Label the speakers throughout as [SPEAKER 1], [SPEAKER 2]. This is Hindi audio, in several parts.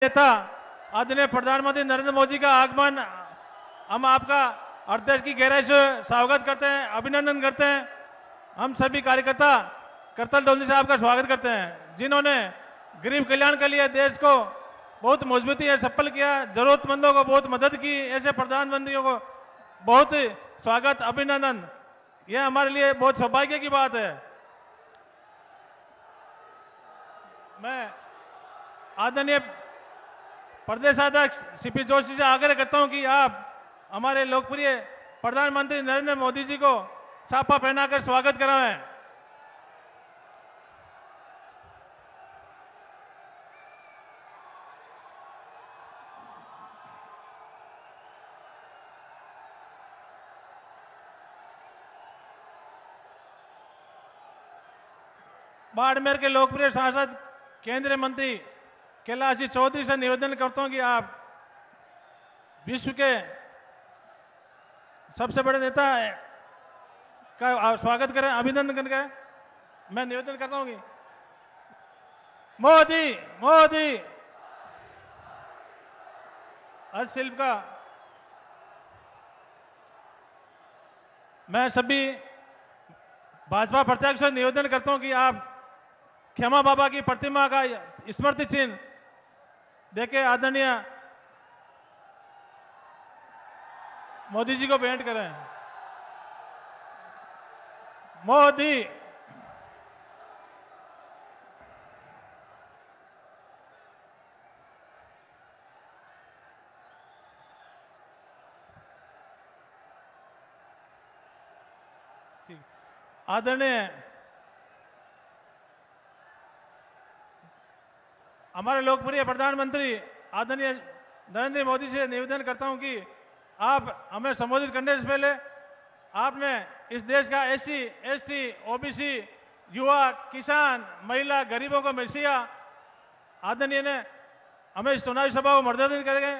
[SPEAKER 1] नेता आदरणीय प्रधानमंत्री नरेंद्र मोदी का आगमन, हम आपका अध्यक्ष की गहराई से स्वागत करते हैं, अभिनंदन करते हैं। हम सभी कार्यकर्ता करतल ध्वनि से आपका स्वागत करते हैं, जिन्होंने गरीब कल्याण के लिए देश को बहुत मजबूती से सफल किया, जरूरतमंदों को बहुत मदद की। ऐसे प्रधानमंत्रियों को बहुत स्वागत, अभिनंदन। यह हमारे लिए बहुत सौभाग्य की बात है। मैं आदरणीय प्रदेशाध्यक्ष सीपी जोशी से आग्रह करता हूं कि आप हमारे लोकप्रिय प्रधानमंत्री नरेंद्र मोदी जी को साफा पहनाकर स्वागत कराएं। बाड़मेर के लोकप्रिय सांसद केंद्रीय मंत्री कैलाश जी चौधरी से निवेदन करता हूं कि आप विश्व के सबसे बड़े नेता का स्वागत करें, अभिनंदन करें। मैं निवेदन करता हूं कि मोदी मोदी हस्तशिल्प का मैं सभी भाजपा प्रत्याशियों से निवेदन करता हूं कि आप खेमा बाबा की प्रतिमा का स्मृति चिन्ह देके आदरणीय मोदी जी को भेंट करें। मोदी आदरणीय हमारे लोकप्रिय प्रधानमंत्री आदरणीय नरेंद्र मोदी से निवेदन करता हूं कि आप हमें संबोधित करने से पहले आपने इस देश का एससी, एसटी, ओबीसी, युवा, किसान, महिला, गरीबों को मैसिया आदरणीय ने हमें इस चुनावी सभा को मर्यादित करेंगे।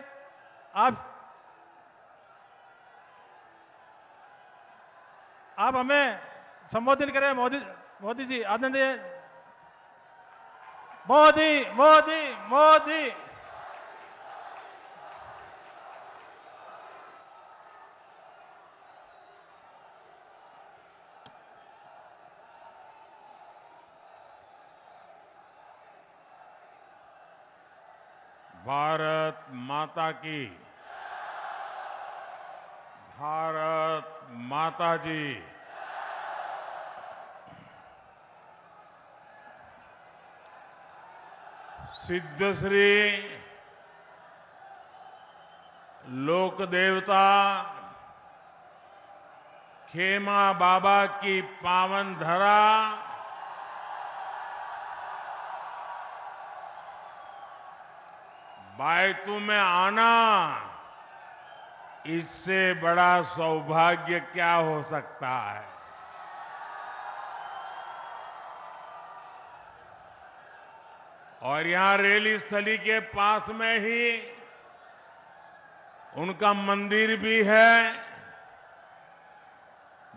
[SPEAKER 1] आप हमें संबोधित करें। मोदी मोदी जी, आदरणीय मोदी मोदी मोदी
[SPEAKER 2] भारत माता की, भारत माता जी। सिद्धश्री लोक देवता खेमा बाबा की पावन धरा बायतू में आना, इससे बड़ा सौभाग्य क्या हो सकता है। और यहां रैली स्थली के पास में ही उनका मंदिर भी है।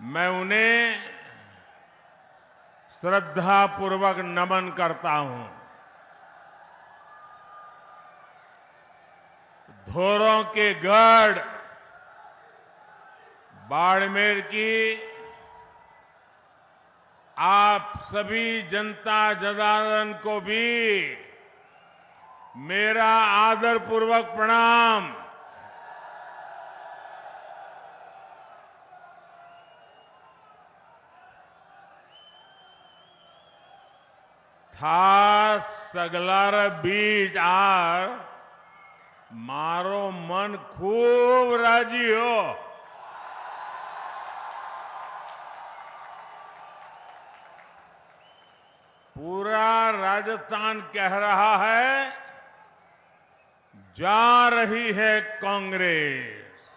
[SPEAKER 2] मैं उन्हें श्रद्धापूर्वक नमन करता हूं। धोरों के गढ़ बाड़मेर की आप सभी जनता जनार्दन को भी मेरा आदरपूर्वक प्रणाम। था सगलार बीज आर मारो मन खूब राजी हो। पूरा राजस्थान कह रहा है, जा रही है कांग्रेस,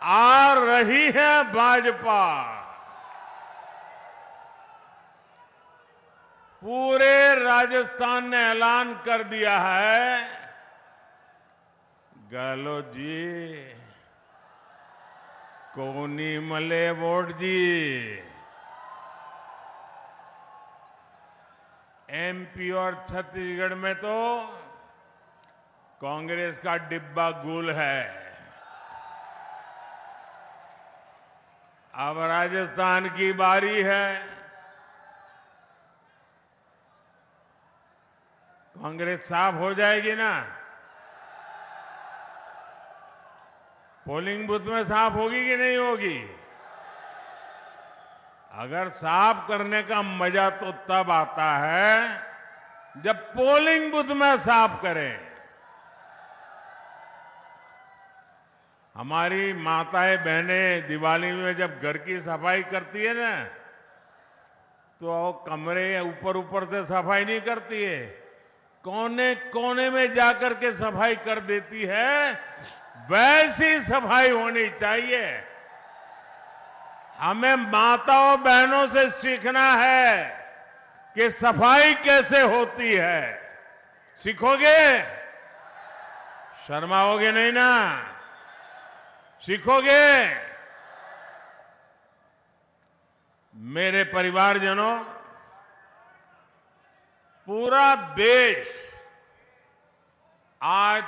[SPEAKER 2] आ रही है भाजपा। पूरे राजस्थान ने ऐलान कर दिया है, गहलोत जी कोनी मले वोट जी। एमपी और छत्तीसगढ़ में तो कांग्रेस का डिब्बा गुल है। अब राजस्थान की बारी है। कांग्रेस साफ हो जाएगी ना? पोलिंग बूथ में साफ होगी कि नहीं होगी? अगर साफ करने का मजा तो तब आता है जब पोलिंग बूथ में साफ करें। हमारी माताएं बहनें दिवाली में जब घर की सफाई करती है ना, तो कमरे ऊपर ऊपर से सफाई नहीं करती है, कोने कोने में जाकर के सफाई कर देती है। वैसी सफाई होनी चाहिए। हमें माताओं बहनों से सीखना है कि सफाई कैसे होती है। सीखोगे? शर्माओगे नहीं ना? सीखोगे? मेरे परिवारजनों, पूरा देश आज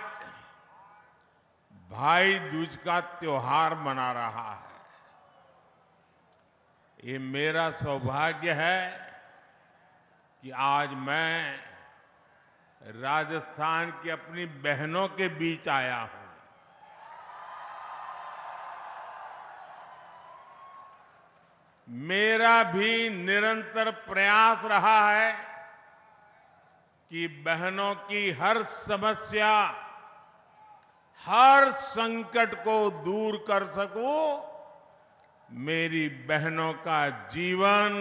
[SPEAKER 2] भाई दूज का त्योहार मना रहा है। ये मेरा सौभाग्य है कि आज मैं राजस्थान की अपनी बहनों के बीच आया हूं। मेरा भी निरंतर प्रयास रहा है कि बहनों की हर समस्या, हर संकट को दूर कर सकूं, मेरी बहनों का जीवन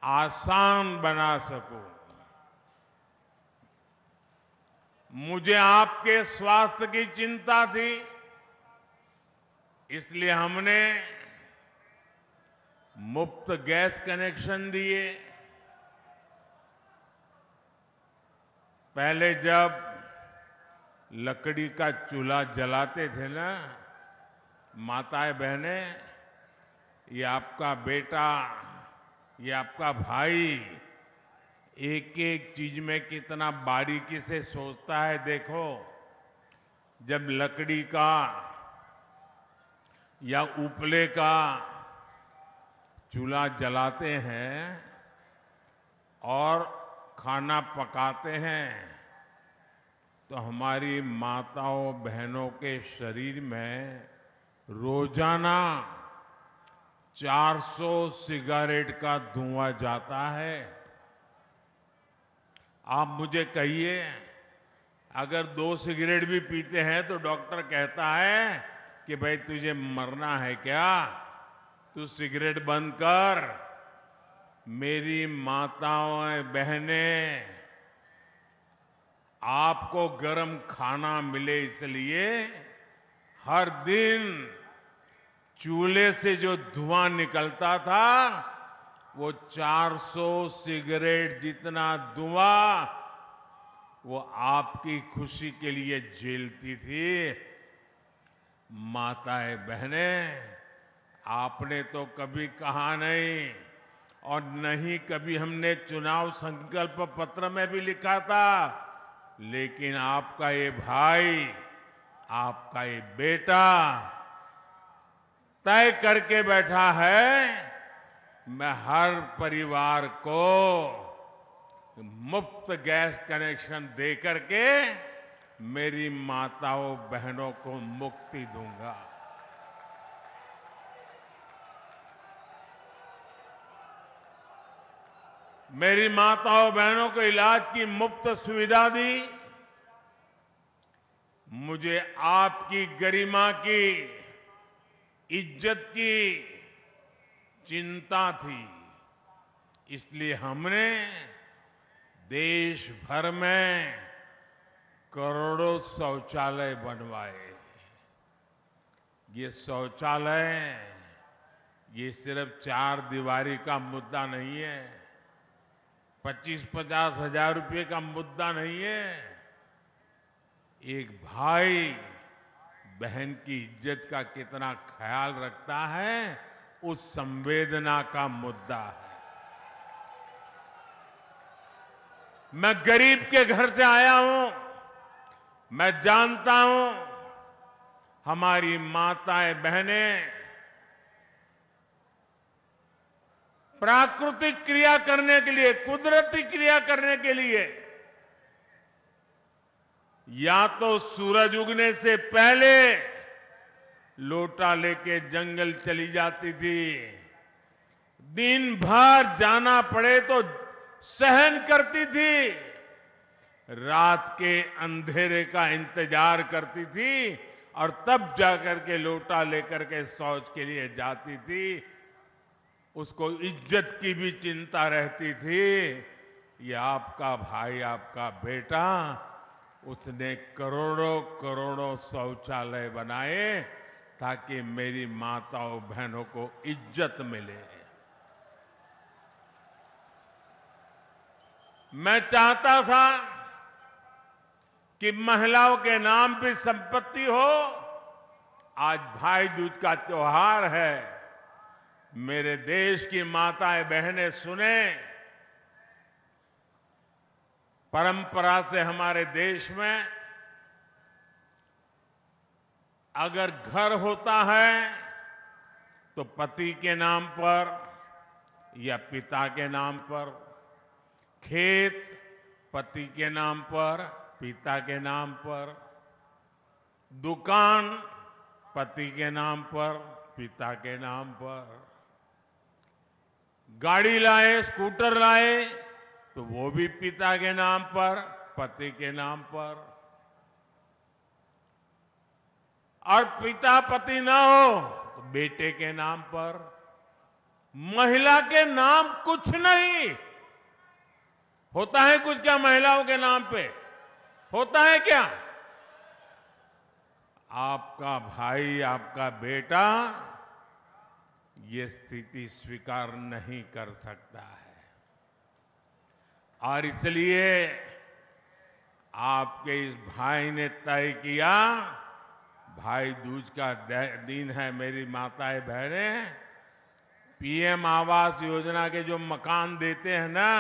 [SPEAKER 2] आसान बना सकूं। मुझे आपके स्वास्थ्य की चिंता थी, इसलिए हमने मुफ्त गैस कनेक्शन दिए। पहले जब लकड़ी का चूल्हा जलाते थे ना, माताएं बहनें, ये आपका बेटा, ये आपका भाई एक एक चीज में कितना बारीकी से सोचता है। देखो, जब लकड़ी का या उपले का चूल्हा जलाते हैं और खाना पकाते हैं, तो हमारी माताओं बहनों के शरीर में रोजाना 400 सिगारेट का धुआं जाता है। आप मुझे कहिए, अगर 2 सिगरेट भी पीते हैं तो डॉक्टर कहता है कि भाई तुझे मरना है क्या, तू सिगरेट बंद कर। मेरी माताओं बहनें, आपको गर्म खाना मिले इसलिए हर दिन चूल्हे से जो धुआं निकलता था, वो 400 सिगरेट जितना धुआं वो आपकी खुशी के लिए झेलती थी। माताएं बहनें, आपने तो कभी कहा नहीं, और नहीं कभी हमने चुनाव संकल्प पत्र में भी लिखा था, लेकिन आपका ये भाई, आपका ये बेटा तय करके बैठा है, मैं हर परिवार को मुफ्त गैस कनेक्शन दे करके मेरी माताओं बहनों को मुक्ति दूंगा। मेरी माताओं बहनों को इलाज की मुफ्त सुविधा दी। मुझे आपकी गरिमा की, इज्जत की चिंता थी, इसलिए हमने देश भर में करोड़ों शौचालय बनवाए। ये शौचालय, ये सिर्फ 4 दीवारी का मुद्दा नहीं है, 25-50 हजार रुपए का मुद्दा नहीं है। एक भाई बहन की इज्जत का कितना ख्याल रखता है, उस संवेदना का मुद्दा है। मैं गरीब के घर से आया हूं। मैं जानता हूं हमारी माताएं बहनें प्राकृतिक क्रिया करने के लिए, कुदरती क्रिया करने के लिए या तो सूरज उगने से पहले लोटा लेके जंगल चली जाती थी, दिन भर जाना पड़े तो सहन करती थी, रात के अंधेरे का इंतजार करती थी और तब जाकर के लोटा लेकर के शौच के लिए जाती थी। उसको इज्जत की भी चिंता रहती थी। ये आपका भाई, आपका बेटा, उसने करोड़ों करोड़ों शौचालय बनाए ताकि मेरी माताओं बहनों को इज्जत मिले। मैं चाहता था कि महिलाओं के नाम भी संपत्ति हो। आज भाई दूज का त्योहार है। मेरे देश की माताएं बहनें सुने, परंपरा से हमारे देश में अगर घर होता है तो पति के नाम पर या पिता के नाम पर, खेत पति के नाम पर, पिता के नाम पर, दुकान पति के नाम पर, पिता के नाम पर, गाड़ी लाए, स्कूटर लाए तो वो भी पिता के नाम पर, पति के नाम पर। और पिता पति ना हो तो बेटे के नाम पर। महिला के नाम कुछ नहीं होता है। कुछ क्या महिलाओं के नाम पे होता है क्या? आपका भाई, आपका बेटा ये स्थिति स्वीकार नहीं कर सकता है और इसलिए आपके इस भाई ने तय किया, भाई दूज का दिन है, मेरी माताएं बहनें, पीएम आवास योजना के जो मकान देते हैं ना,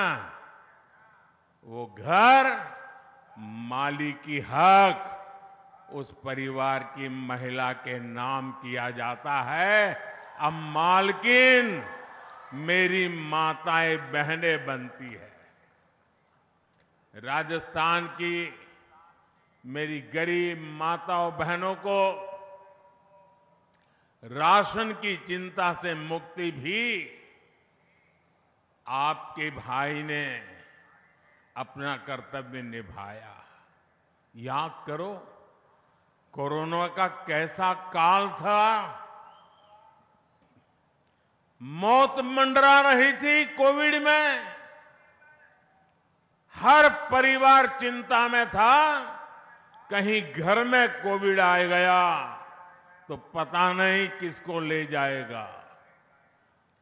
[SPEAKER 2] वो घर मालिकी हक उस परिवार की महिला के नाम किया जाता है। अब मालकिन मेरी माताएं बहनें बनती है। राजस्थान की मेरी गरीब माताओं बहनों को राशन की चिंता से मुक्ति भी आपके भाई ने अपना कर्तव्य निभाया। याद करो, कोरोना का कैसा काल था। मौत मंडरा रही थी कोविड में। हर परिवार चिंता में था, कहीं घर में कोविड आ गया तो पता नहीं किसको ले जाएगा।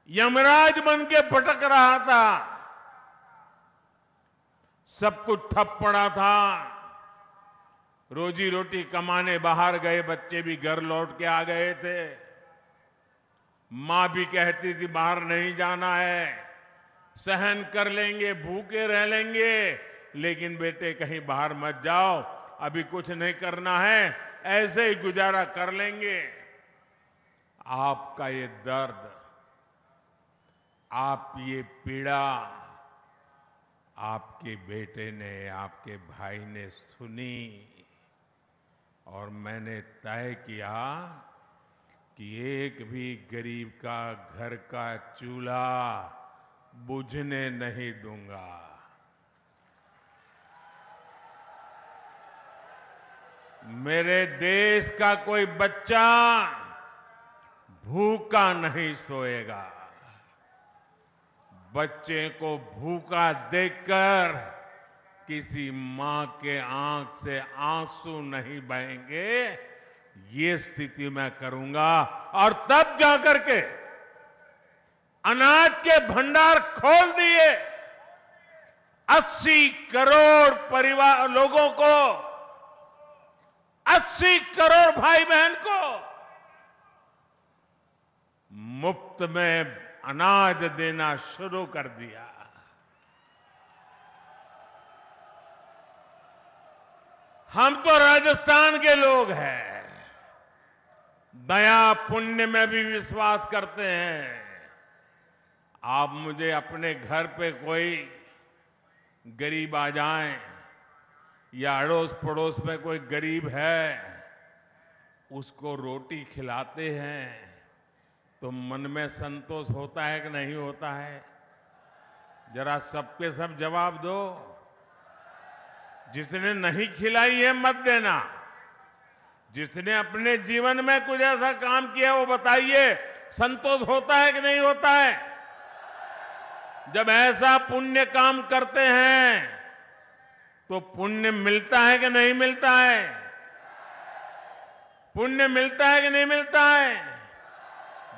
[SPEAKER 2] यमराज बन के भटक रहा था। सब कुछ ठप पड़ा था। रोजी रोटी कमाने बाहर गए बच्चे भी घर लौट के आ गए थे। मां भी कहती थी बाहर नहीं जाना है, सहन कर लेंगे, भूखे रह लेंगे, लेकिन बेटे कहीं बाहर मत जाओ, अभी कुछ नहीं करना है, ऐसे ही गुजारा कर लेंगे। आपका ये दर्द, आप ये पीड़ा आपके बेटे ने, आपके भाई ने सुनी और मैंने तय किया कि एक भी गरीब का घर का चूल्हा बुझने नहीं दूंगा। मेरे देश का कोई बच्चा भूखा नहीं सोएगा। बच्चे को भूखा देखकर किसी मां के आंख से आंसू नहीं बहेंगे। ये स्थिति मैं करूंगा और तब जाकर के अनाज के भंडार खोल दिए। 80 करोड़ परिवार लोगों को, 80 करोड़ भाई बहन को मुफ्त में अनाज देना शुरू कर दिया। हम तो राजस्थान के लोग हैं, दया पुण्य में भी विश्वास करते हैं। आप मुझे अपने घर पे कोई गरीब आ जाए या अड़ोस पड़ोस में कोई गरीब है, उसको रोटी खिलाते हैं तो मन में संतोष होता है कि नहीं होता है? जरा सबके सब जवाब दो। जिसने नहीं खिलाई है मत देना, जिसने अपने जीवन में कुछ ऐसा काम किया वो बताइए, संतोष होता है कि नहीं होता है? जब ऐसा पुण्य काम करते हैं तो पुण्य मिलता है कि नहीं मिलता है? पुण्य मिलता है कि नहीं मिलता है?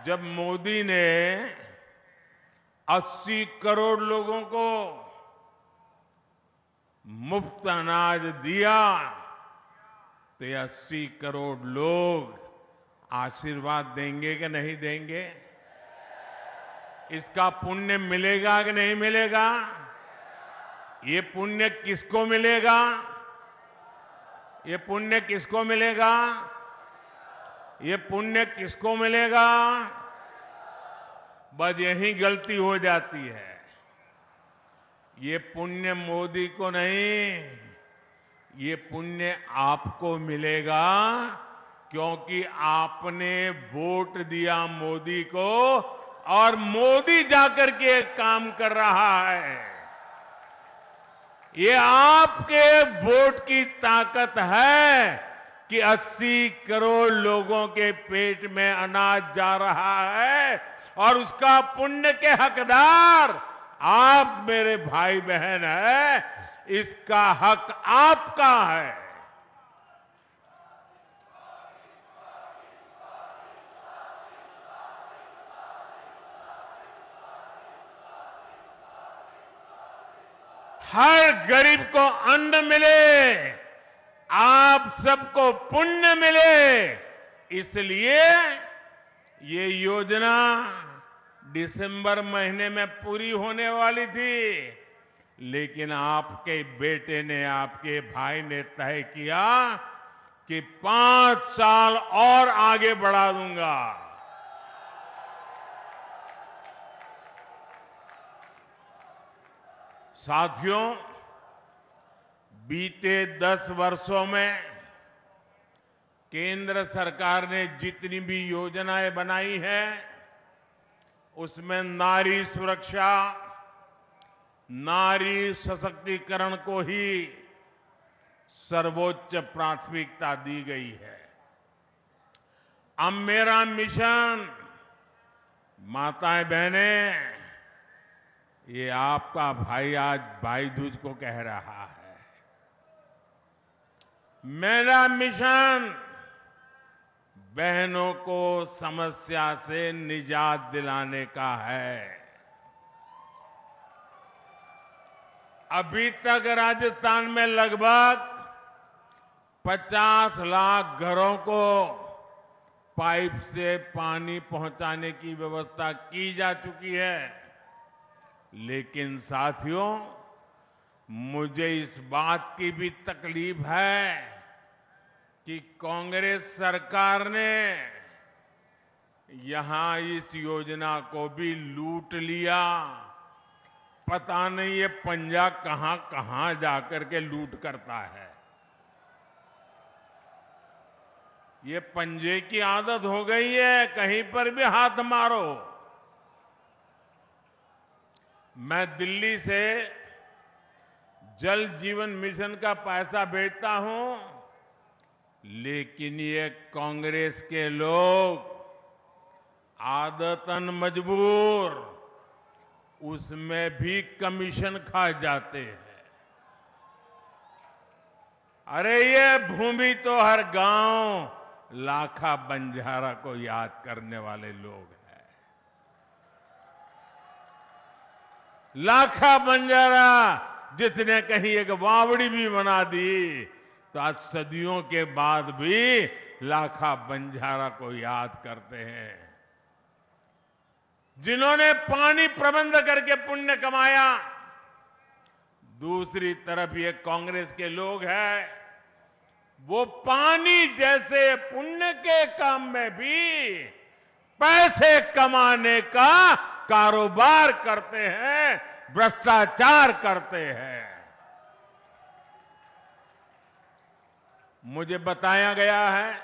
[SPEAKER 2] जब मोदी ने 80 करोड़ लोगों को मुफ्त अनाज दिया तो ये 80 करोड़ लोग आशीर्वाद देंगे कि नहीं देंगे? इसका पुण्य मिलेगा कि नहीं मिलेगा? ये पुण्य किसको मिलेगा? ये पुण्य किसको मिलेगा? ये पुण्य किसको मिलेगा? बस यही गलती हो जाती है। ये पुण्य मोदी को नहीं, ये पुण्य आपको मिलेगा, क्योंकि आपने वोट दिया मोदी को और मोदी जाकर के एक काम कर रहा है। ये आपके वोट की ताकत है कि 80 करोड़ लोगों के पेट में अनाज जा रहा है और उसका पुण्य के हकदार आप मेरे भाई बहन है, इसका हक आपका है। हर गरीब को अन्न मिले, आप सबको पुण्य मिले, इसलिए ये योजना दिसंबर महीने में पूरी होने वाली थी, लेकिन आपके बेटे ने, आपके भाई ने तय किया कि 5 साल और आगे बढ़ा दूंगा। साथियों, बीते 10 वर्षों में केंद्र सरकार ने जितनी भी योजनाएं बनाई हैं, उसमें नारी सुरक्षा, नारी सशक्तिकरण को ही सर्वोच्च प्राथमिकता दी गई है। अब मेरा मिशन, माताएं बहनें, ये आपका भाई आज भाई दूज को कह रहा है, मेरा मिशन बहनों को समस्या से निजात दिलाने का है। अभी तक राजस्थान में लगभग 50 लाख घरों को पाइप से पानी पहुंचाने की व्यवस्था की जा चुकी है, लेकिन साथियों, मुझे इस बात की भी तकलीफ है कि कांग्रेस सरकार ने यहां इस योजना को भी लूट लिया। पता नहीं ये पंजा कहां कहां जाकर के लूट करता है। ये पंजे की आदत हो गई है, कहीं पर भी हाथ मारो। मैं दिल्ली से जल जीवन मिशन का पैसा भेजता हूं, लेकिन ये कांग्रेस के लोग आदतन मजबूर उसमें भी कमीशन खा जाते हैं। अरे ये भूमि तो हर गांव लाखा बंजारा को याद करने वाले लोग हैं। लाखा बंजारा जिसने कहीं एक वावड़ी भी बना दी, तो आज सदियों के बाद भी लाखा बंजारा को याद करते हैं। जिन्होंने पानी प्रबंध करके पुण्य कमाया, दूसरी तरफ ये कांग्रेस के लोग हैं वो पानी जैसे पुण्य के काम में भी पैसे कमाने का कारोबार करते हैं, भ्रष्टाचार करते हैं। मुझे बताया गया है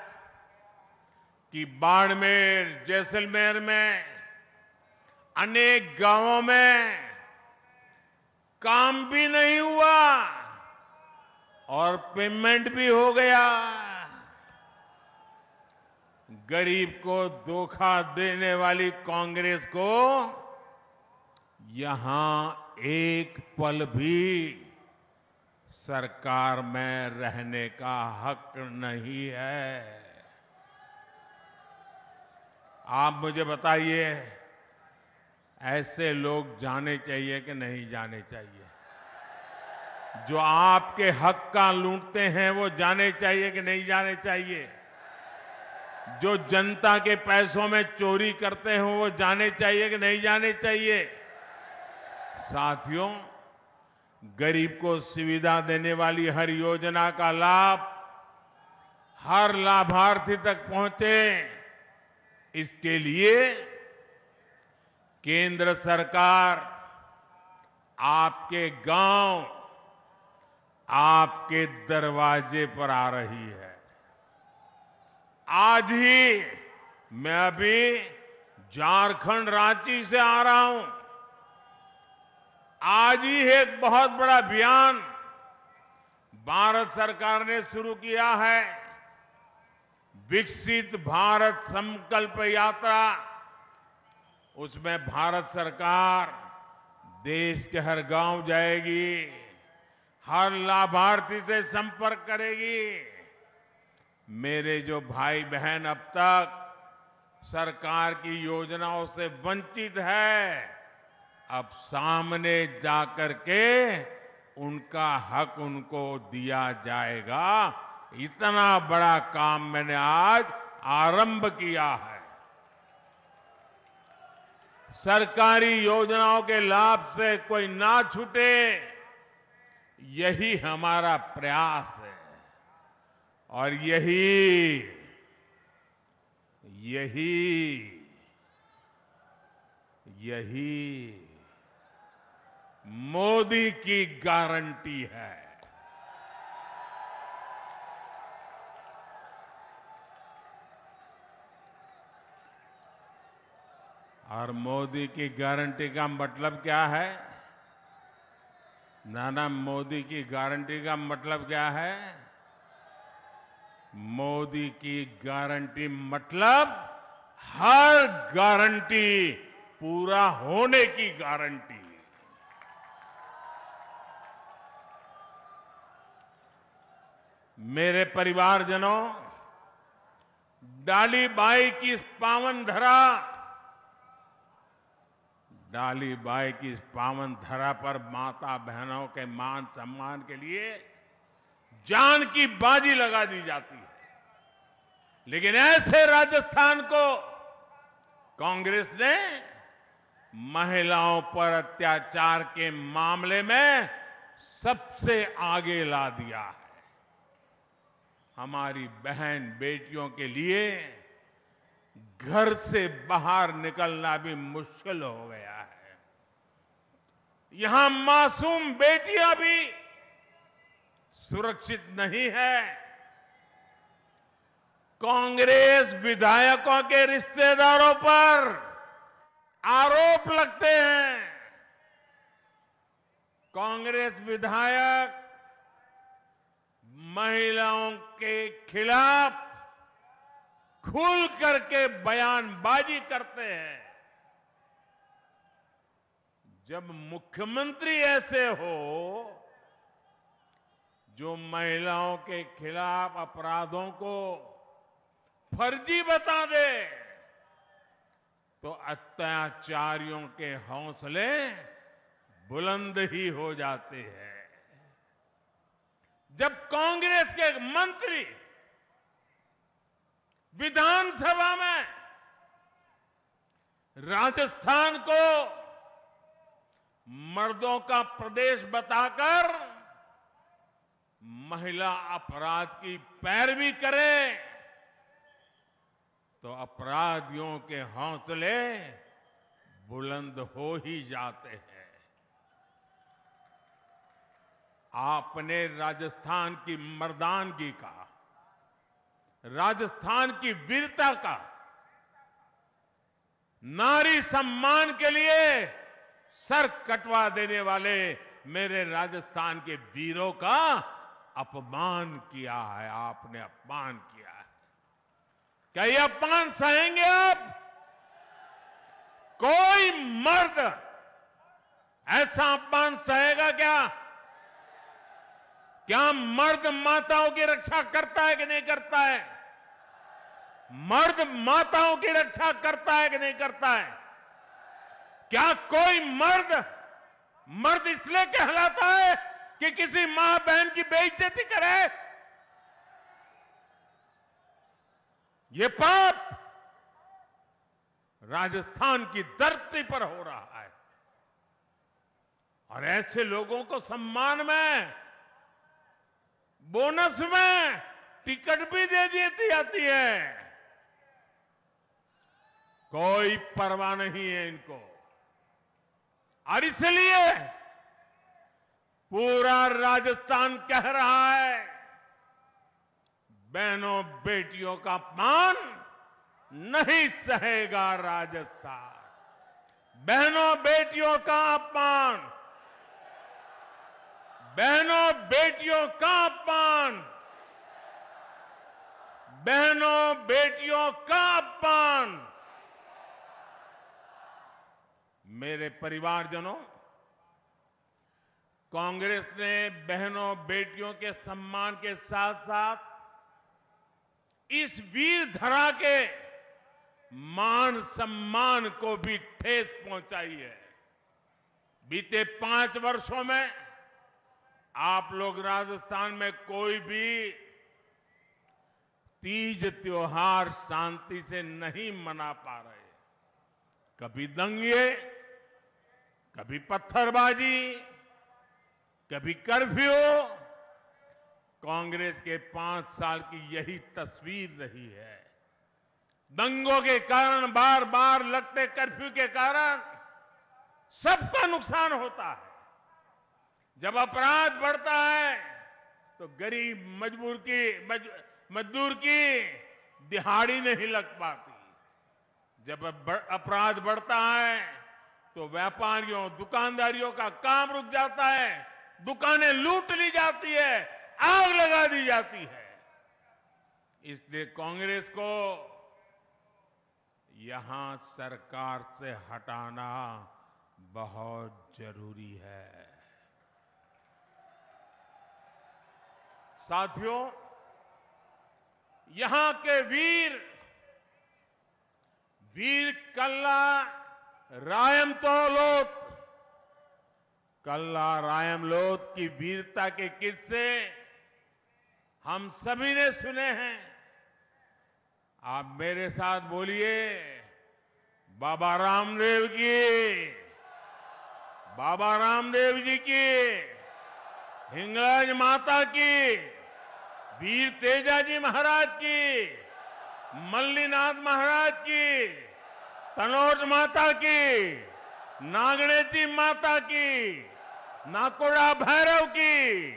[SPEAKER 2] कि बाड़मेर, जैसलमेर में अनेक गांवों में काम भी नहीं हुआ और पेमेंट भी हो गया। गरीब को धोखा देने वाली कांग्रेस को यहां एक पल भी सरकार में रहने का हक नहीं है। आप मुझे बताइए, ऐसे लोग जाने चाहिए कि नहीं जाने चाहिए? जो आपके हक का लूटते हैं वो जाने चाहिए कि नहीं जाने चाहिए? जो जनता के पैसों में चोरी करते हैं वो जाने चाहिए कि नहीं जाने चाहिए? साथियों, गरीब को सुविधा देने वाली हर योजना का लाभ हर लाभार्थी तक पहुंचे, इसके लिए केंद्र सरकार आपके गांव, आपके दरवाजे पर आ रही है। आज ही मैं अभी झारखंड रांची से आ रहा हूं। आज ही एक बहुत बड़ा अभियान भारत सरकार ने शुरू किया है, विकसित भारत संकल्प यात्रा। उसमें भारत सरकार देश के हर गांव जाएगी, हर लाभार्थी से संपर्क करेगी। मेरे जो भाई बहन अब तक सरकार की योजनाओं से वंचित है, अब सामने जाकर के उनका हक उनको दिया जाएगा। इतना बड़ा काम मैंने आज आरंभ किया है। सरकारी योजनाओं के लाभ से कोई ना छूटे, यही हमारा प्रयास है। और यही मोदी की गारंटी है। और मोदी की गारंटी का मतलब क्या है? नाना, मोदी की गारंटी का मतलब क्या है? मोदी की गारंटी मतलब हर गारंटी पूरा होने की गारंटी। मेरे परिवारजनों, डालीबाई की इस पावन धरा, डालीबाई की इस पावन धरा पर माता बहनों के मान सम्मान के लिए जान की बाजी लगा दी जाती है। लेकिन ऐसे राजस्थान को कांग्रेस ने महिलाओं पर अत्याचार के मामले में सबसे आगे ला दिया है। हमारी बहन बेटियों के लिए घर से बाहर निकलना भी मुश्किल हो गया है। यहां मासूम बेटियां भी सुरक्षित नहीं है। कांग्रेस विधायकों के रिश्तेदारों पर आरोप लगते हैं। कांग्रेस विधायक महिलाओं के खिलाफ खुल करके बयानबाजी करते हैं। जब मुख्यमंत्री ऐसे हो जो महिलाओं के खिलाफ अपराधों को फर्जी बता दे, तो अत्याचारियों के हौसले बुलंद ही हो जाते हैं। जब कांग्रेस के मंत्री विधानसभा में राजस्थान को मर्दों का प्रदेश बताकर महिला अपराध की पैरवी करे तो अपराधियों के हौसले बुलंद हो ही जाते हैं। आपने राजस्थान की मर्दानगी का, राजस्थान की वीरता का, नारी सम्मान के लिए सर कटवा देने वाले मेरे राजस्थान के वीरों का अपमान किया है। आपने अपमान किया है। क्या ये अपमान सहेंगे आप? कोई मर्द ऐसा अपमान सहेगा क्या? क्या मर्द माताओं की रक्षा करता है कि नहीं करता है? मर्द माताओं की रक्षा करता है कि नहीं करता है? क्या कोई मर्द इसलिए कहलाता है कि किसी मां बहन की बेइज्जती करे? ये पाप राजस्थान की धरती पर हो रहा है और ऐसे लोगों को सम्मान में, बोनस में टिकट भी दे दी जाती है। कोई परवाह नहीं है इनको। और इसलिए पूरा राजस्थान कह रहा है, बहनों बेटियों का अपमान नहीं सहेगा राजस्थान। बहनों बेटियों का अपमान, बहनों बेटियों का अपमान, बहनों बेटियों का अपमान। मेरे परिवारजनों, कांग्रेस ने बहनों बेटियों के सम्मान के साथ साथ इस वीर धरा के मान सम्मान को भी ठेस पहुंचाई है। बीते 5 वर्षों में आप लोग राजस्थान में कोई भी तीज त्योहार शांति से नहीं मना पा रहे। कभी दंगे, कभी पत्थरबाजी, कभी कर्फ्यू। कांग्रेस के 5 साल की यही तस्वीर रही है। दंगों के कारण, बार बार लगते कर्फ्यू के कारण सबका नुकसान होता है। जब अपराध बढ़ता है तो गरीब मजदूर की दिहाड़ी नहीं लग पाती। जब अपराध बढ़ता है तो व्यापारियों, दुकानदारियों का काम रुक जाता है, दुकानें लूट ली जाती है, आग लगा दी जाती है। इसलिए कांग्रेस को यहां सरकार से हटाना बहुत जरूरी है। साथियों, यहां के वीर कल्ला रायमलोट की वीरता के किस्से हम सभी ने सुने हैं। आप मेरे साथ बोलिए, बाबा रामदेव की, बाबा रामदेव जी की, हिंगलाज माता की, वीर तेजाजी महाराज की, मल्लीनाथ महाराज की, तनोज माता की, नागणेती माता की, नाकोड़ा भैरव की,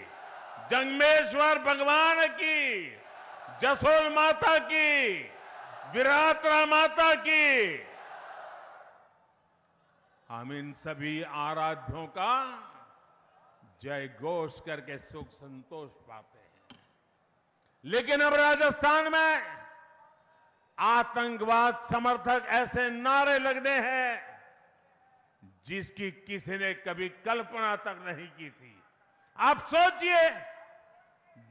[SPEAKER 2] जंगमेश्वर भगवान की, जसोल माता की, विराटरा माता की। हम इन सभी आराध्यों का जय घोष करके सुख संतोष पाते हैं। लेकिन अब राजस्थान में आतंकवाद समर्थक ऐसे नारे लगने हैं जिसकी किसी ने कभी कल्पना तक नहीं की थी। आप सोचिए,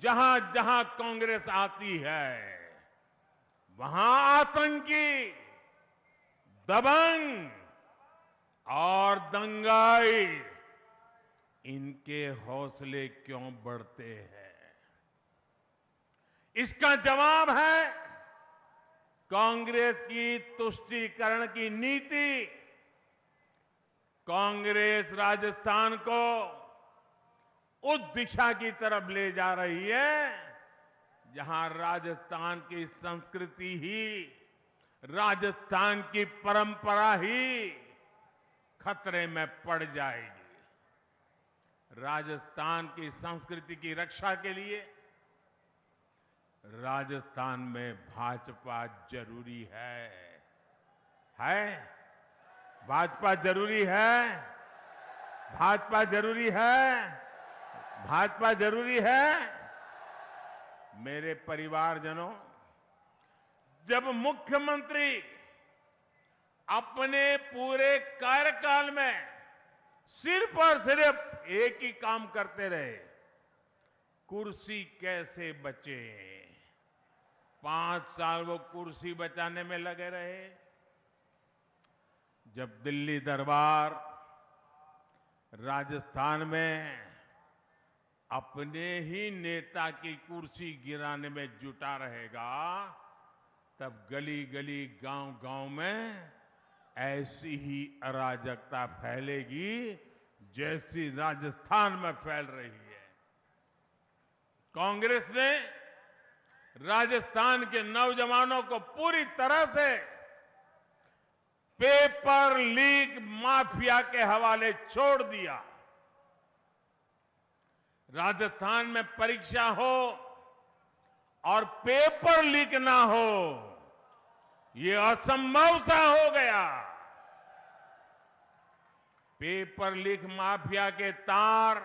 [SPEAKER 2] जहां जहां कांग्रेस आती है वहां आतंकी, दबंग और दंगाई, इनके हौसले क्यों बढ़ते हैं? इसका जवाब है कांग्रेस की तुष्टीकरण की नीति। कांग्रेस राजस्थान को उस दिशा की तरफ ले जा रही है जहां राजस्थान की संस्कृति ही, राजस्थान की परंपरा ही खतरे में पड़ जाएगी। राजस्थान की संस्कृति की रक्षा के लिए राजस्थान में भाजपा जरूरी है? भाजपा जरूरी है? भाजपा जरूरी है? भाजपा जरूरी है? मेरे परिवारजनों, जब मुख्यमंत्री अपने पूरे कार्यकाल में सिर्फ और सिर्फ एक ही काम करते रहे, कुर्सी कैसे बचे। 5 साल वो कुर्सी बचाने में लगे रहे। जब दिल्ली दरबार राजस्थान में अपने ही नेता की कुर्सी गिराने में जुटा रहेगा, तब गली गली गांव गांव में ऐसी ही अराजकता फैलेगी जैसी राजस्थान में फैल रही है। कांग्रेस ने राजस्थान के नौजवानों को पूरी तरह से पेपर लीक माफिया के हवाले छोड़ दिया। राजस्थान में परीक्षा हो और पेपर लीक ना हो, ये असंभव सा हो गया। पेपर लीक माफिया के तार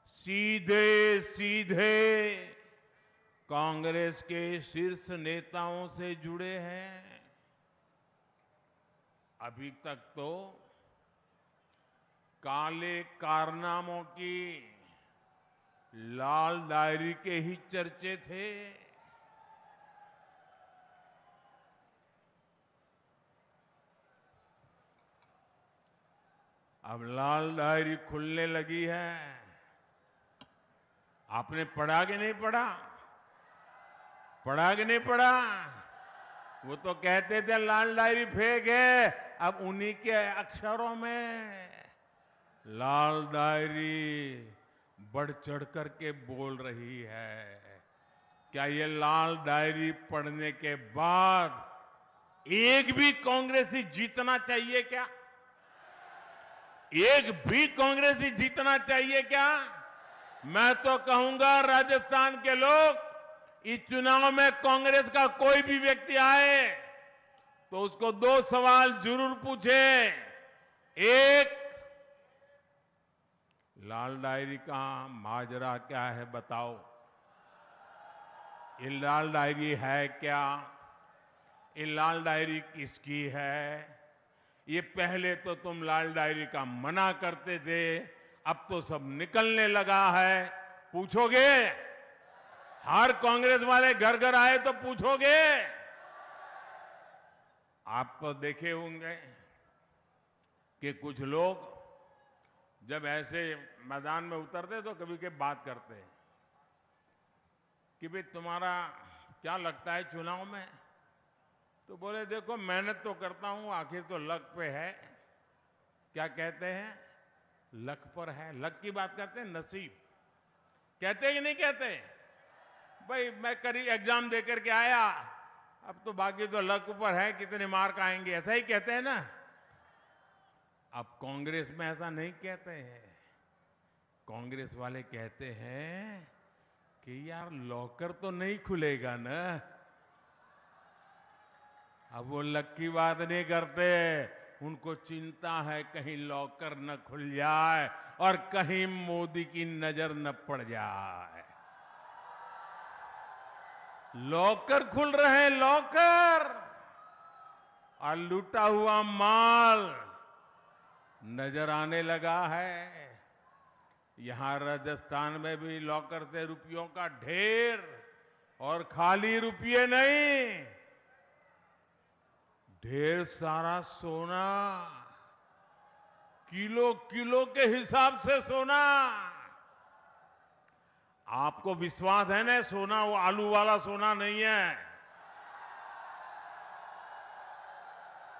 [SPEAKER 2] सीधे सीधे कांग्रेस के शीर्ष नेताओं से जुड़े हैं। अभी तक तो काले कारनामों की लाल डायरी के ही चर्चे थे। अब लाल डायरी खुलने लगी है। आपने पढ़ा कि नहीं पढ़ा? पढ़ा कि नहीं पढ़ा? वो तो कहते थे लाल डायरी फेक है, अब उन्हीं के अक्षरों में लाल डायरी बढ़ चढ़ करके बोल रही है। क्या ये लाल डायरी पढ़ने के बाद एक भी कांग्रेसी जीतना चाहिए क्या? एक भी कांग्रेसी जीतना चाहिए क्या? मैं तो कहूंगा राजस्थान के लोग, इस चुनाव में कांग्रेस का कोई भी व्यक्ति आए तो उसको 2 सवाल जरूर पूछे। एक, लाल डायरी का माजरा क्या है बताओ। ये लाल डायरी है क्या? ये लाल डायरी किसकी है? ये पहले तो तुम लाल डायरी का मना करते थे, अब तो सब निकलने लगा है। पूछोगे? हर कांग्रेस वाले घर घर आए तो पूछोगे? आप तो देखे होंगे कि कुछ लोग जब ऐसे मैदान में उतरते तो कभी के बात करते हैं कि भाई तुम्हारा क्या लगता है चुनाव में? तो बोले देखो मेहनत तो करता हूं, आखिर तो लक पे है। क्या कहते हैं? लक पर है। लक की बात करते हैं, नसीब कहते हैं कि नहीं कहते? भाई मैं करीब एग्जाम देकर के आया, अब तो बाकी तो लक ऊपर है, कितने मार्क आएंगे, ऐसा ही कहते हैं ना। अब कांग्रेस में ऐसा नहीं कहते हैं। कांग्रेस वाले कहते हैं कि यार लॉकर तो नहीं खुलेगा ना। अब वो लक की बात नहीं करते, उनको चिंता है कहीं लॉकर न खुल जाए और कहीं मोदी की नजर न पड़ जाए। लॉकर खुल रहे हैं, लॉकर, और लूटा हुआ माल नजर आने लगा है। यहां राजस्थान में भी लॉकर से रुपयों का ढेर, और खाली रुपये नहीं, ढेर सारा सोना, किलो किलो के हिसाब से सोना। आपको विश्वास है ना, सोना वो आलू वाला सोना नहीं है,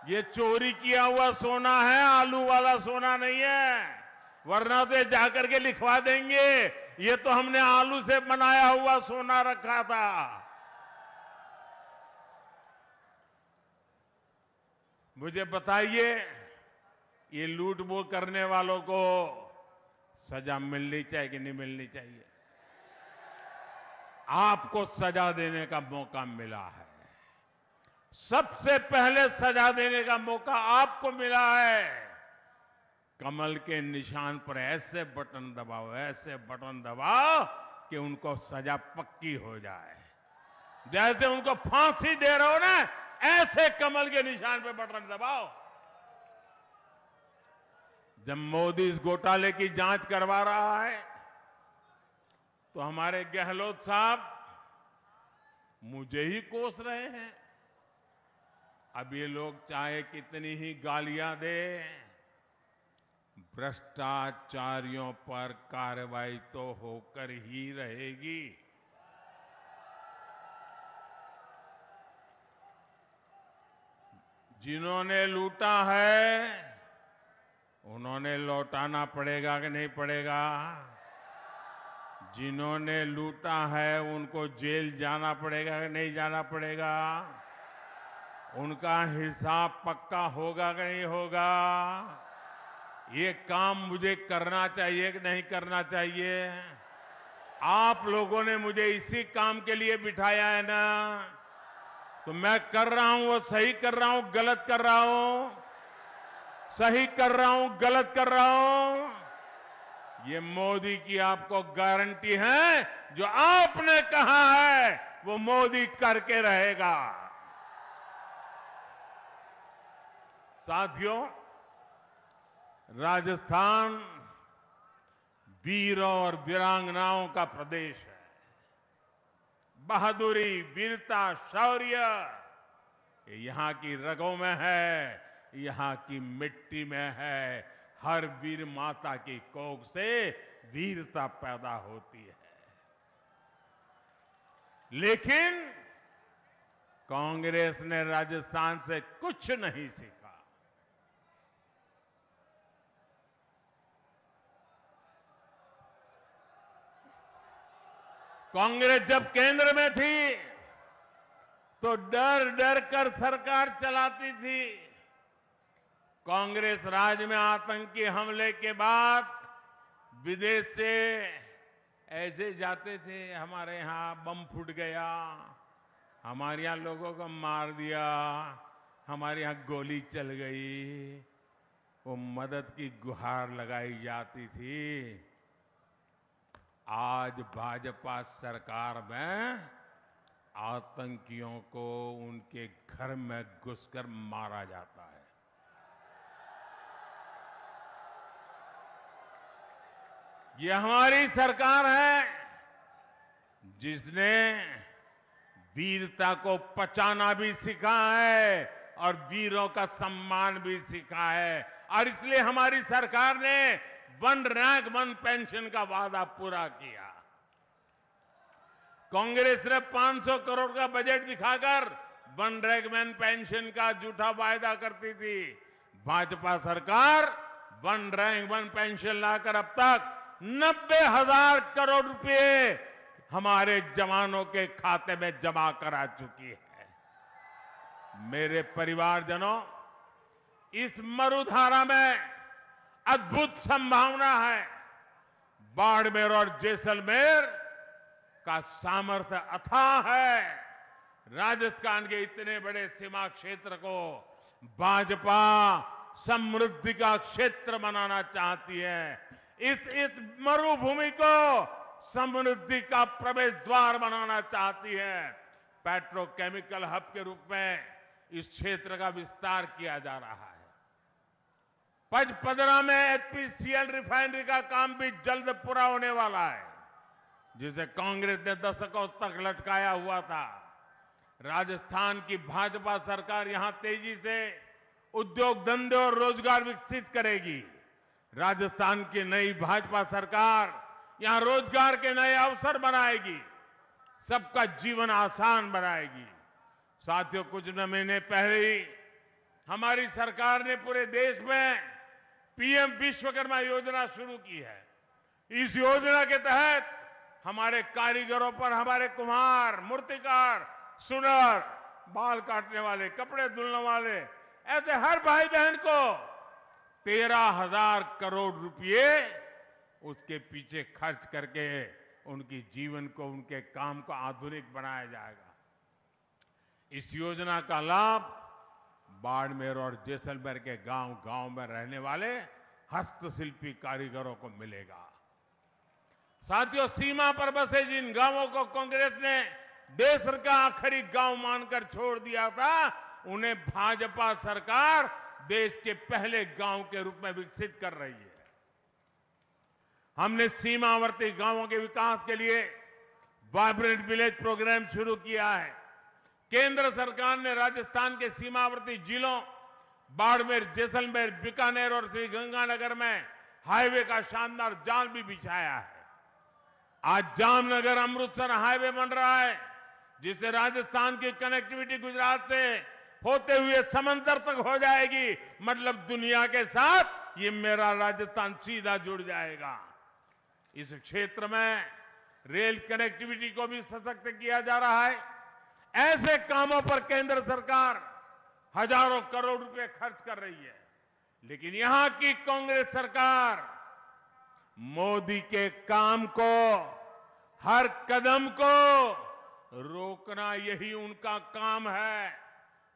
[SPEAKER 2] ये चोरी किया हुआ सोना है, आलू वाला सोना नहीं है। वरना तो ये जाकर के लिखवा देंगे ये तो हमने आलू से बनाया हुआ सोना रखा था। मुझे बताइए, ये लूट वो करने वालों को सजा मिलनी चाहिए कि नहीं मिलनी चाहिए? आपको सजा देने का मौका मिला है। सबसे पहले सजा देने का मौका आपको मिला है। कमल के निशान पर ऐसे बटन दबाओ, ऐसे बटन दबाओ कि उनको सजा पक्की हो जाए। जैसे उनको फांसी दे रहे हो ना, ऐसे कमल के निशान पे बटन दबाओ। जब मोदी इस घोटाले की जांच करवा रहा है तो हमारे गहलोत साहब मुझे ही कोस रहे हैं। अब ये लोग चाहे कितनी ही गालियां दे, भ्रष्टाचारियों पर कार्रवाई तो होकर ही रहेगी। जिन्होंने लूटा है उन्होंने लौटाना पड़ेगा कि नहीं पड़ेगा? जिन्होंने लूटा है उनको जेल जाना पड़ेगा कि नहीं जाना पड़ेगा? उनका हिसाब पक्का होगा कि नहीं होगा? ये काम मुझे करना चाहिए कि नहीं करना चाहिए? आप लोगों ने मुझे इसी काम के लिए बिठाया है ना, तो मैं कर रहा हूं वो सही कर रहा हूं, गलत कर रहा हूं? सही कर रहा हूं, गलत कर रहा हूं? ये मोदी की आपको गारंटी है, जो आपने कहा है वो मोदी करके रहेगा। साथियों, राजस्थान वीरों और वीरांगनाओं का प्रदेश है। बहादुरी, वीरता, शौर्य ये यहां की रगों में है, यहां की मिट्टी में है। हर वीर माता की कोख से वीरता पैदा होती है। लेकिन कांग्रेस ने राजस्थान से कुछ नहीं सीखा। कांग्रेस जब केंद्र में थी तो डर डर कर सरकार चलाती थी। कांग्रेस राज में आतंकी हमले के बाद विदेश से ऐसे जाते थे, हमारे यहां बम फूट गया, हमारे यहां लोगों को मार दिया, हमारे यहां गोली चल गई, वो मदद की गुहार लगाई जाती थी। आज भाजपा सरकार में आतंकियों को उनके घर में घुसकर मारा जाता है। ये हमारी सरकार है जिसने वीरता को पचाना भी सीखा है और वीरों का सम्मान भी सीखा है। और इसलिए हमारी सरकार ने वन रैंक वन पेंशन का वादा पूरा किया। कांग्रेस ने 500 करोड़ का बजट दिखाकर वन रैंक वन पेंशन का झूठा वायदा करती थी। भाजपा सरकार वन रैंक वन पेंशन लाकर अब तक 90,000 करोड़ रुपए हमारे जवानों के खाते में जमा करा चुकी है। मेरे परिवारजनों, इस मरुधारा में अद्भुत संभावना है। बाड़मेर और जैसलमेर का सामर्थ्य अथाह है। राजस्थान के इतने बड़े सीमा क्षेत्र को भाजपा समृद्धि का क्षेत्र बनाना चाहती है। इस मरुभूमि को समृद्धि का प्रवेश द्वार बनाना चाहती है। पेट्रोकेमिकल हब के रूप में इस क्षेत्र का विस्तार किया जा रहा है। पचपदरा में एचपीसीएल रिफाइनरी का काम भी जल्द पूरा होने वाला है, जिसे कांग्रेस ने दशकों तक लटकाया हुआ था। राजस्थान की भाजपा सरकार यहां तेजी से उद्योग धंधे और रोजगार विकसित करेगी। राजस्थान की नई भाजपा सरकार यहां रोजगार के नए अवसर बनाएगी, सबका जीवन आसान बनाएगी। साथियों, कुछ महीने पहले ही हमारी सरकार ने पूरे देश में पीएम विश्वकर्मा योजना शुरू की है। इस योजना के तहत हमारे कारीगरों पर, हमारे कुम्हार, मूर्तिकार, सुनार, बाल काटने वाले, कपड़े धुलने वाले, ऐसे हर भाई बहन को 13,000 करोड़ रुपए उसके पीछे खर्च करके उनकी जीवन को, उनके काम को आधुनिक बनाया जाएगा। इस योजना का लाभ बाड़मेर और जैसलमेर के गांव-गांव में रहने वाले हस्तशिल्पी कारीगरों को मिलेगा। साथियों, सीमा पर बसे जिन गांवों को कांग्रेस ने देश का आखिरी गांव मानकर छोड़ दिया था, उन्हें भाजपा सरकार देश के पहले गांव के रूप में विकसित कर रही है। हमने सीमावर्ती गांवों के विकास के लिए वाइब्रेंट विलेज प्रोग्राम शुरू किया है। केंद्र सरकार ने राजस्थान के सीमावर्ती जिलों बाड़मेर, जैसलमेर, बीकानेर और श्रीगंगानगर में हाईवे का शानदार जाल भी बिछाया है। आज जामनगर अमृतसर हाईवे बन रहा है, जिससे राजस्थान की कनेक्टिविटी गुजरात से होते हुए समंदर तक हो जाएगी। मतलब दुनिया के साथ ये मेरा राजस्थान सीधा जुड़ जाएगा। इस क्षेत्र में रेल कनेक्टिविटी को भी सशक्त किया जा रहा है। ऐसे कामों पर केंद्र सरकार हजारों करोड़ रुपए खर्च कर रही है, लेकिन यहां की कांग्रेस सरकार मोदी के काम को, हर कदम को रोकना, यही उनका काम है।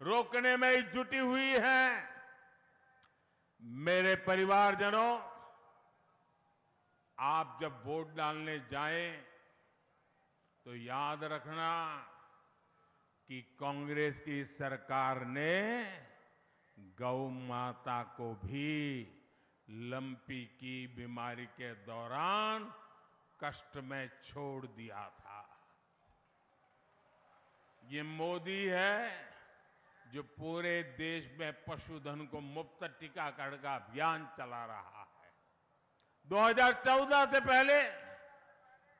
[SPEAKER 2] रोकने में ही जुटी हुई है। मेरे परिवारजनों, आप जब वोट डालने जाएं तो याद रखना कि कांग्रेस की सरकार ने गौ माता को भी लंपी की बीमारी के दौरान कष्ट में छोड़ दिया था। ये मोदी है जो पूरे देश में पशुधन को मुफ्त टीकाकरण का अभियान चला रहा है। 2014 से पहले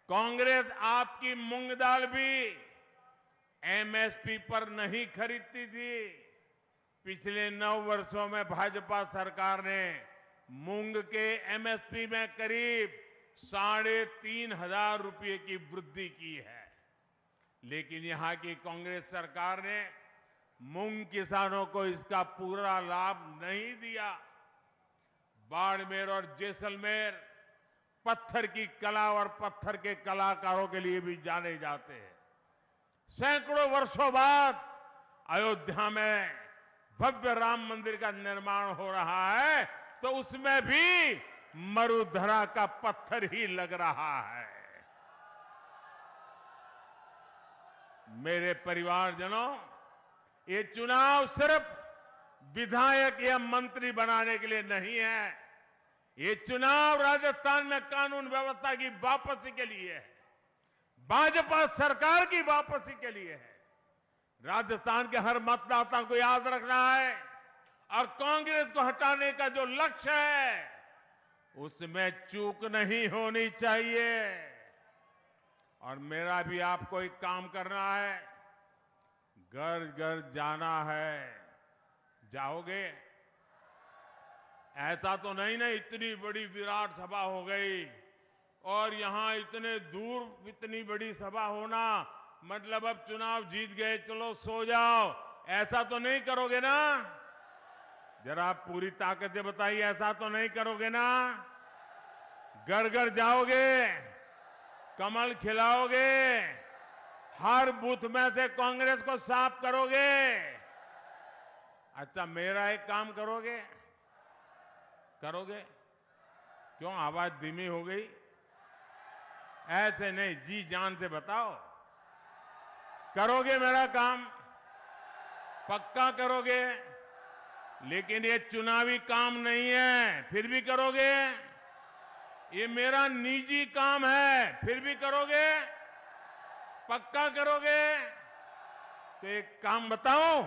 [SPEAKER 2] कांग्रेस आपकी मूंग दाल भी एमएसपी पर नहीं खरीदती थी। पिछले 9 वर्षों में भाजपा सरकार ने मूंग के एमएसपी में करीब 3,500 रुपए की वृद्धि की है। लेकिन यहां की कांग्रेस सरकार ने मूंग किसानों को इसका पूरा लाभ नहीं दिया। बाड़मेर और जैसलमेर पत्थर की कला और पत्थर के कलाकारों के लिए भी जाने जाते हैं। सैकड़ों वर्षों बाद अयोध्या में भव्य राम मंदिर का निर्माण हो रहा है, तो उसमें भी मरुधरा का पत्थर ही लग रहा है। मेरे परिवारजनों, ये चुनाव सिर्फ विधायक या मंत्री बनाने के लिए नहीं है। ये चुनाव राजस्थान में कानून व्यवस्था की वापसी के लिए है, भाजपा सरकार की वापसी के लिए है। राजस्थान के हर मतदाता को याद रखना है और कांग्रेस को हटाने का जो लक्ष्य है उसमें चूक नहीं होनी चाहिए। और मेरा भी आपको एक काम करना है, घर घर जाना है। जाओगे? ऐसा तो नहीं ना इतनी बड़ी विराट सभा हो गई और यहां इतने दूर इतनी बड़ी सभा होना मतलब अब चुनाव जीत गए, चलो सो जाओ, ऐसा तो नहीं करोगे ना? जरा पूरी ताकत से बताइए, ऐसा तो नहीं करोगे ना? घर घर जाओगे, कमल खिलाओगे, हर बूथ में से कांग्रेस को साफ करोगे। अच्छा, मेरा एक काम करोगे? करोगे? क्यों आवाज धीमी हो गई? ऐसे नहीं, जी जान से बताओ। करोगे मेरा काम? पक्का करोगे? लेकिन ये चुनावी काम नहीं है, फिर भी करोगे? ये मेरा निजी काम है, फिर भी करोगे? पक्का करोगे? तो एक काम बताओ,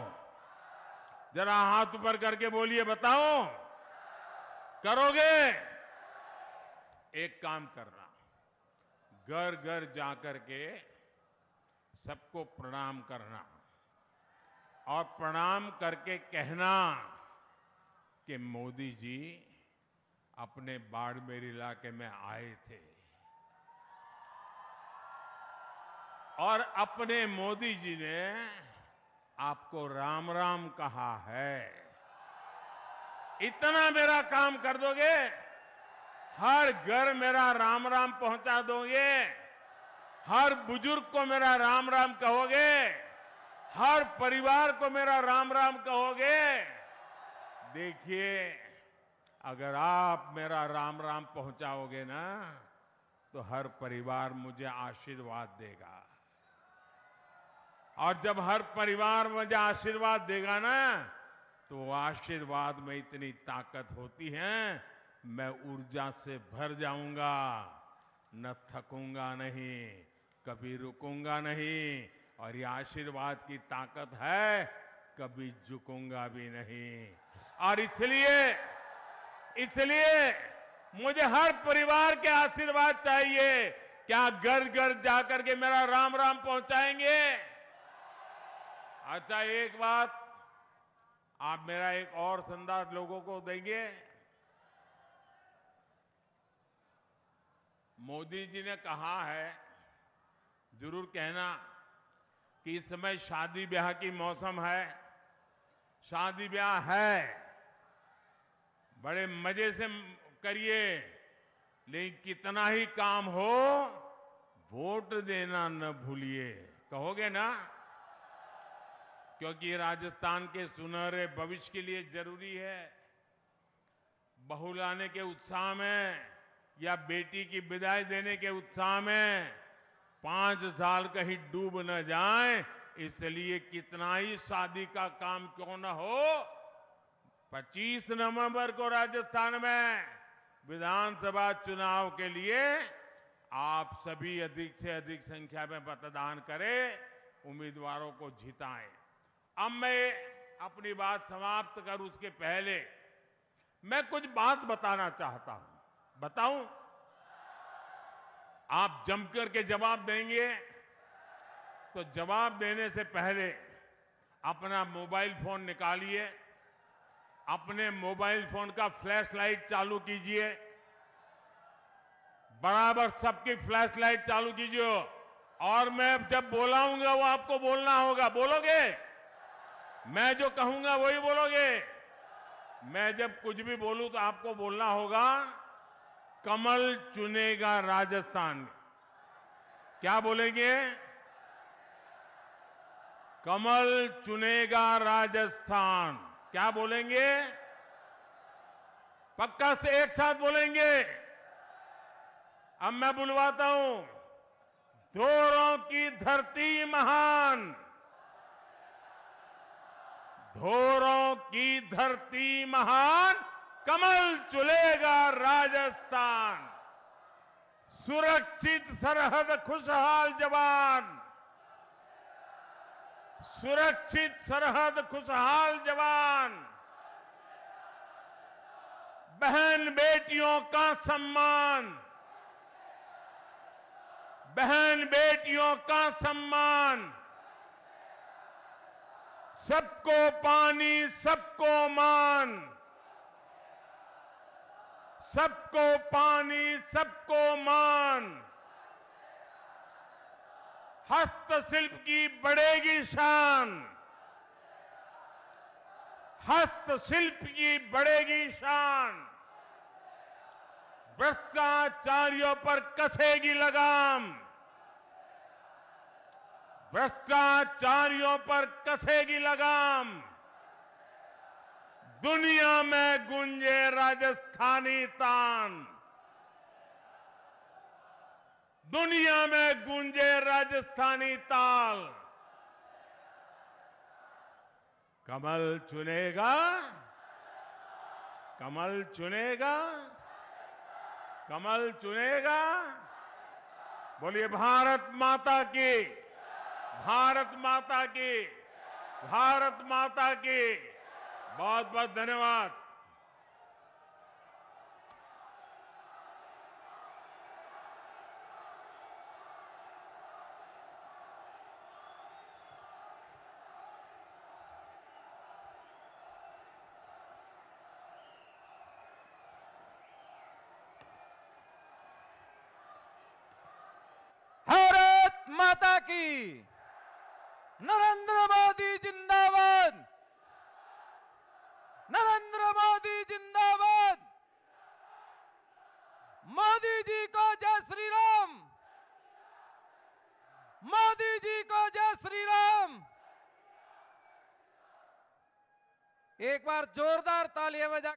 [SPEAKER 2] जरा हाथ ऊपर करके बोलिए, बताओ करोगे? एक काम करना, घर घर जाकर के सबको प्रणाम करना और प्रणाम करके कहना कि मोदी जी अपने बाड़मेर इलाके में आए थे और अपने मोदी जी ने आपको राम राम कहा है। इतना मेरा काम कर दोगे, हर घर मेरा राम राम पहुंचा दोगे, हर बुजुर्ग को मेरा राम राम कहोगे, हर परिवार को मेरा राम राम कहोगे। देखिए, अगर आप मेरा राम राम पहुंचाओगे ना, तो हर परिवार मुझे आशीर्वाद देगा। और जब हर परिवार मुझे आशीर्वाद देगा ना, तो आशीर्वाद में इतनी ताकत होती है, मैं ऊर्जा से भर जाऊंगा, न थकूंगा नहीं, कभी रुकूंगा नहीं। और ये आशीर्वाद की ताकत है, कभी झुकूंगा भी नहीं। और इसलिए मुझे हर परिवार के आशीर्वाद चाहिए। क्या घर घर जाकर के मेरा राम राम पहुंचाएंगे? अच्छा, एक बात आप मेरा एक और संदेश लोगों को देंगे। मोदी जी ने कहा है, जरूर कहना कि इस समय शादी ब्याह की मौसम है, शादी ब्याह है, बड़े मजे से करिए, लेकिन कितना ही काम हो, वोट देना न भूलिए। कहोगे ना? क्योंकि राजस्थान के सुनहरे भविष्य के लिए जरूरी है। बहू लाने के उत्साह में या बेटी की विदाई देने के उत्साह में 5 साल कहीं डूब न जाए, इसलिए कितना ही शादी का काम क्यों न हो, 25 नवंबर को राजस्थान में विधानसभा चुनाव के लिए आप सभी अधिक से अधिक संख्या में मतदान करें, उम्मीदवारों को जिताएं। अब मैं अपनी बात समाप्त करूं उसके पहले मैं कुछ बात बताना चाहता हूं। बताऊं? आप जमकर के जवाब देंगे, तो जवाब देने से पहले अपना मोबाइल फोन निकालिए, अपने मोबाइल फोन का फ्लैश लाइट चालू कीजिए, बराबर सबकी फ्लैश लाइट चालू कीजिए। और मैं जब बोलाऊंगा वो आपको बोलना होगा। बोलोगे? मैं जो कहूंगा वही बोलोगे। मैं जब कुछ भी बोलूं तो आपको बोलना होगा, कमल चुनेगा राजस्थान। क्या बोलेंगे? कमल चुनेगा राजस्थान। क्या बोलेंगे? पक्का से एक साथ बोलेंगे। अब मैं बुलवाता हूं, धोरों की धरती महान, धोरों की धरती महान, कमल चुनेगा राजस्थान। सुरक्षित सरहद खुशहाल जवान, सुरक्षित सरहद खुशहाल जवान, बहन बेटियों का सम्मान, बहन बेटियों का सम्मान, सबको पानी सबको मान, सबको पानी सबको मान, हस्तशिल्प की बढ़ेगी शान, हस्तशिल्प की बढ़ेगी शान, भ्रष्टाचारियों पर कसेगी लगाम, भ्रष्टाचारियों पर कसेगी लगाम, दुनिया में गूंजे राजस्थानी तान, दुनिया में गूंजे राजस्थानी ताल। कमल चुनेगा, कमल चुनेगा, कमल चुनेगा। बोलिए भारत माता की, भारत माता की, भारत माता की। बहुत बहुत धन्यवाद।
[SPEAKER 3] माता की। नरेंद्र मोदी जिंदाबाद। नरेंद्र मोदी जिंदाबाद। मोदी जी को जय श्री राम। मोदी जी को जय श्री राम। एक बार जोरदार तालियां बजा